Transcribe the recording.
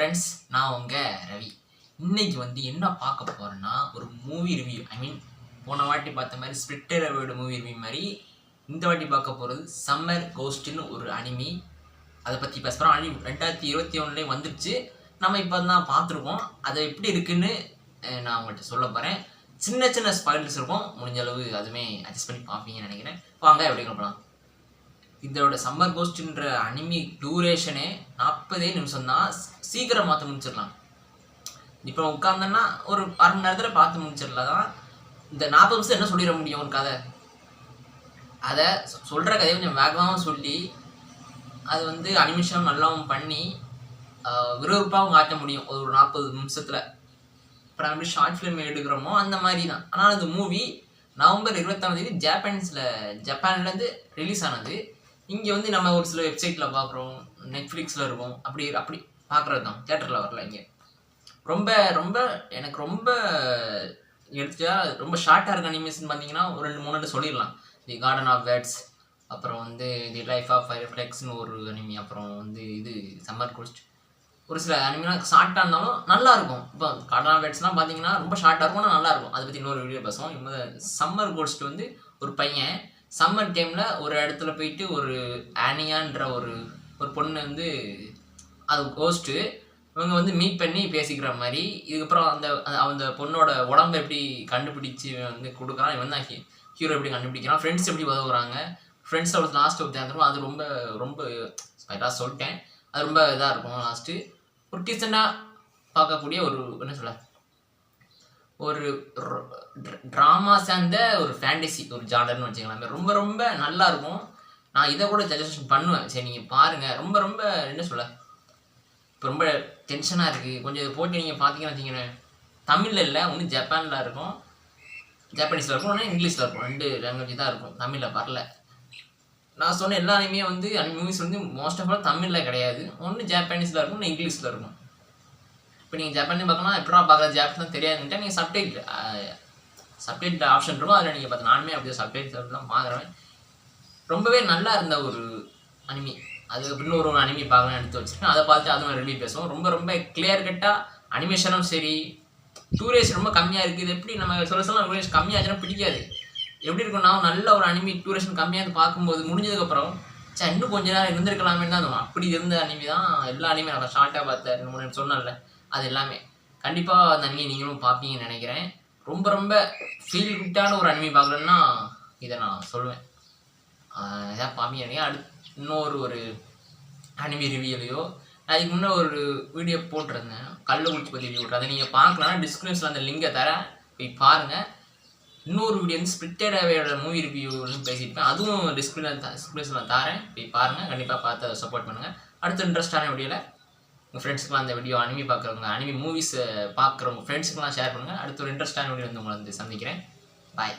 Friends, நான் உங்கள் ரவி. இன்னைக்கு வந்து என்ன பார்க்க போகிறேன்னா, ஒரு மூவி ரிவ்யூ. போன வாட்டி பார்த்த மாதிரி ஸ்பிரிட்டட் அவேர்டு மூவி ரிவ்யூ மாதிரி இந்த வாட்டி பார்க்க போகிறது சம்மர் கோஸ்ட்னு ஒரு அனிமி. அதை பற்றி பேச போகிறோம். அனிமி 2021 வந்துடுச்சு. நம்ம இப்போ தான் பார்த்துருக்கோம். அது எப்படி இருக்குன்னு நான் உங்கள்கிட்ட சொல்ல போகிறேன். சின்ன சின்ன ஸ்பாயில்ஸ் இருக்கும், முடிஞ்ச அளவு அதுவுமே அட்ஜஸ்ட் பண்ணி பார்ப்பீங்கன்னு நினைக்கிறேன். வாங்க எப்படி போகலாம். இதோட சம்மர் கோஸ்ட்ன்ற அனிமி டூரேஷனே 40 நிமிஷம் தான். சீக்கிரம் பார்த்து முடிச்சிடலாம். இப்போ உட்காந்தோன்னா ஒரு அரை மணி நேரத்தில் பார்த்து முடிச்சிடலாம். இந்த 40 நிமிஷம் என்ன சொல்லிட முடியும் ஒரு கதை? அதை சொல்கிற கதையை கொஞ்சம் வேகமாகவும் சொல்லி அது வந்து அனிமேஷன் நல்லாவும் பண்ணி விறுவிறுப்பாகவும் காட்ட முடியும் ஒரு 40 நிமிஷத்தில். இப்போ நம்ம எப்படி ஷார்ட் ஃபிலிம் எடுக்கிறோமோ அந்த மாதிரி தான். ஆனால் அந்த மூவி நவம்பர் 26 ஜப்பான்லேருந்து ரிலீஸ் ஆனது. இங்கே வந்து நம்ம ஒரு சில வெப்சைட்டில் பார்க்குறோம், நெட்ஃப்ளிக்ஸில் இருக்கும், அப்படி பார்க்குறது தான். தியேட்டரில் வரல. இங்கே ரொம்ப ரொம்ப எனக்கு ரொம்ப எடுத்தா ரொம்ப ஷார்ட்டாக இருக்க அனிமேஷன் பார்த்தீங்கன்னா ஒரு 2-3 சொல்லிடலாம். தி கார்டன் ஆஃப் வேர்ட்ஸ், அப்புறம் வந்து தி லைஃப் ஆஃப் ஃபயர்ஃப்ளெக்ஸ்னு ஒரு அனிமி, அப்புறம் வந்து இது சம்மர் கோஸ்ட். ஒரு சில அனிமிலாம் ஷார்ட்டாக இருந்தாலும் நல்லாயிருக்கும். இப்போ கார்டன் ஆஃப் வேர்ட்ஸ்லாம் பார்த்தீங்கன்னா ரொம்ப ஷார்ட்டாக இருக்கும், ஆனால் நல்லாயிருக்கும். அதை பற்றி இன்னொரு வீடியோ பேசுவோம். இப்போ சம்மர் கோஸ்ட் வந்து ஒரு பையன் சம்மர் டைமில் ஒரு இடத்துல போயிட்டு ஒரு ஆனியான்ற ஒரு பொண்ணு வந்து அது கோஸ்ட்டு இவங்க வந்து மீட் பண்ணி பேசிக்கிற மாதிரி. இதுக்கப்புறம் அந்த பொண்ணோட உடம்பை எப்படி கண்டுபிடிச்சி வந்து கொடுக்குறான், இவன் தான் ஹீரோ எப்படி கண்டுபிடிக்கிறான், ஃப்ரெண்ட்ஸ் எப்படி உதவுறாங்க, ஃப்ரெண்ட்ஸோட லாஸ்ட்டு ஒரு தேர்ந்தரும். அது ரொம்ப ரொம்ப ஸ்பைட்டாக சொல்லிட்டேன். அது ரொம்ப இதாக இருக்கும். லாஸ்ட்டு ஒரு டீசெண்டாக பார்க்கக்கூடிய ஒரு என்ன சொல்ல ஒரு ட்ராமா சேர்ந்த ஒரு ஃபேண்டசி ஒரு ஜானர்னு வச்சுக்கலாமே. ரொம்ப ரொம்ப நல்லாயிருக்கும். நான் இதை கூட சஜஷன் பண்ணுவேன். சரி நீங்கள் பாருங்கள். ரொம்ப ரொம்ப என்ன சொல்ல இப்போ ரொம்ப டென்ஷனாக இருக்குது கொஞ்சம் இதை போட்டு நீங்கள் பார்த்தீங்கன்னு வச்சிங்களேன். தமிழில் இல்லை, ஒன்று ஜப்பானில் இருக்கும், ஜப்பானீஸில் இருக்கும், ஒன்று இங்கிலீஷில் இருக்கும். 2 லாங்குவேஜ் தான் இருக்கும், தமிழில் வரல. நான் சொன்ன எல்லா அனிமையும் வந்து மூவிஸ் வந்து மோஸ்ட் ஆஃப் ஆல் தமிழில் கிடையாது. ஒன்று ஜப்பானீஸில் இருக்கும், ஒன்று இங்கிலீஷில் இருக்கும். இப்போ நீங்கள் ஜப்பானீஸ் பார்க்கலாம், எப்படா பார்க்குற ஜாப்பனீஸ் தெரியாதுன்ட்டு நீங்கள் சப்டைட்டில் ஆப்ஷன் இருக்கும், அதில் நீங்கள் பார்த்து. நானுமே அப்படியே சப்டைட்டில் தான் பார்க்குறேன். ரொம்பவே நல்லா இருந்த ஒரு அனிமி. அதுக்கு இன்னொரு அனிமி பார்க்கலாம் எடுத்து வச்சுருக்கேன். அதை பார்த்து அதுவும் ரிவ்யூ பேசுவோம். ரொம்ப ரொம்ப கிளியர் கட்டாக அனிமேஷனும் சரி, டூரேஷன் ரொம்ப கம்மியாக இருக்குது. இது எப்படி நம்ம சொல்ல டூரேஷன் கம்மியாச்சுன்னா பிடிக்காது. எப்படி இருக்குன்னா நல்ல ஒரு அனிமி டூரேஷன் கம்மியாக பார்க்கும்போது முடிஞ்சதுக்கப்புறம் இன்னும் கொஞ்ச நேரம் இருந்திருக்கலாமே தான் தோணும். அப்படி இருந்த அனிமி தான் எல்லா அனிமே. நான் ஷார்ட்டாக பார்த்தேன் 2-3 சொன்னேன்ல, அது எல்லாமே கண்டிப்பாக அந்த அனிமி நீங்களும் பார்ப்பீங்கன்னு நினைக்கிறேன். ரொம்ப ரொம்ப ஃபீல் குட்டான ஒரு அனிமி பார்க்கலன்னா இதை நான் சொல்லுவேன். இதாக பார்ப்பீங்க நினைக்கிறேன். இன்னொரு அனிமி ரிவ்யூலையோ அதுக்கு முன்னே ஒரு வீடியோ போட்டிருந்தேன், கள்ளக்குறிச்சி பற்றி ரிவ்யூ. அதை நீங்கள் பார்க்கலாம், டிஸ்கிரிப்ஷனில் அந்த லிங்கை தரேன், போய் பாருங்கள். இன்னொரு வீடியோ வந்து ஸ்பிரிட்டட் அவேயோட மூவி ரிவ்யூன்னு பேசியிருப்பேன், அதுவும் டிஸ்கிரிப்ஷனில் தரேன், போய் பாருங்கள். கண்டிப்பாக பார்த்து அதை சப்போர்ட் பண்ணுங்கள். அடுத்த இன்ட்ரெஸ்டான வீடியோவில் உங்கள் ஃப்ரெண்ட்ஸுக்கெலாம் அந்த வீடியோ அனிமி பார்க்குறவங்க, அனிமி மூவிஸை பார்க்குறவங்க ஃப்ரெண்ட்ஸுக்கெலாம் ஷேர் பண்ணுங்கள். அடுத்த ஒரு இன்ட்ரெஸ்டான வீடியோ வந்து உங்களை வந்து சந்திக்கிறேன். பாய்.